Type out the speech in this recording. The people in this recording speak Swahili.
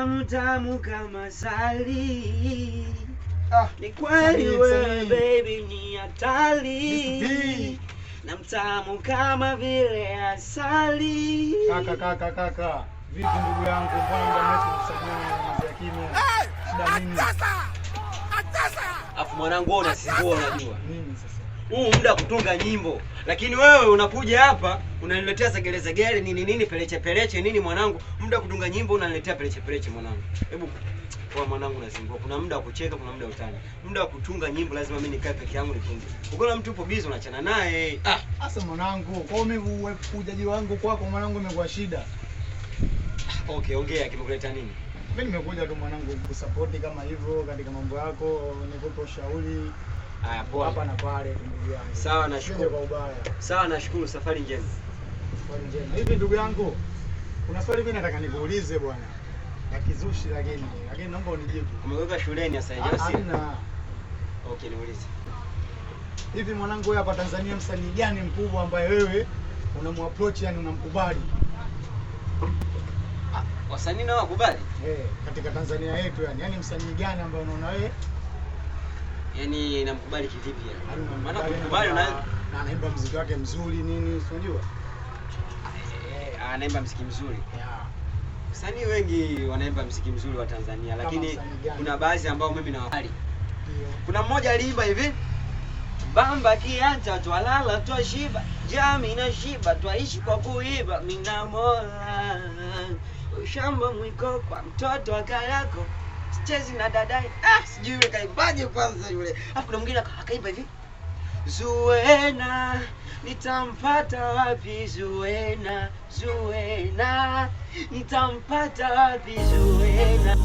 tamu tamu kama sali. Ni kweli wewe baby ni hatari. Na mtamu kama vile asali. Kaka. Vipi ndugu yangu, mbona muda mrefu msanii mzee kimya? Shida nini? Afu mwanangu wewe unasingua unajua. Nini sasa? Huu muda kutunga nyimbo. Lakini wewe unakuja hapa unaniletea segelezegele nini peleche nini mwanangu? Muda kutunga nyimbo unaniletea peleche mwanangu. Hebu kwa mwanangu unazingua. Kuna muda wa kucheka, kuna muda utani. Muda wa kutunga nyimbo lazima mimi nikae peke yangu nitunge. Ukiona mtu upo busy unachana naye. Sasa mwanangu, kwa mimi ujaji wangu kwako mwanangu imekuwa shida. Okay, ongea kimekuleta nini? Mimi nimekuja tu mwanangu kusupport kama hivyo katika mambo yako, nikupe ushauri. Haya poa. Hapa na pale ndugu yangu. Sawa nashukuru. Kwa ubaya. Sawa nashukuru, safari njema. Safari njema. Hivi ndugu yangu, kuna swali mimi nataka nikuulize bwana. Na kizushi lakini naomba unijibu. Umeweka shuleni sasa hivi? Hamna. Okay, niulize. Hivi mwanangu, wewe hapa Tanzania msanii gani mkubwa ambaye wewe unamapproach, yani unamkubali? Wasanii nao wakubali? Katika Tanzania yetu yani msanii gani ambaye unaona wewe? Yaani namkubali kivipi yani? Maana kukubali na anaimba muziki wake mzuri nini, unajua? Anaimba muziki mzuri. Wasanii wengi wanaimba muziki mzuri wa Tanzania, lakini kuna baadhi ambao mimi nawakubali. Kuna mmoja aliimba hivi: Bamba kianta twalala twashiba, jami na shiba twaishi kwa kuiba, mina Mola. Ushamba mwiko kwa mtoto wa Kariakoo, sichezi na dadai. Sijui yule kaimbaje kwanza yule. Alafu na mwingine akaimba hivi: Zuena nitampata wapi Zuena, nitampata wapi Zuena.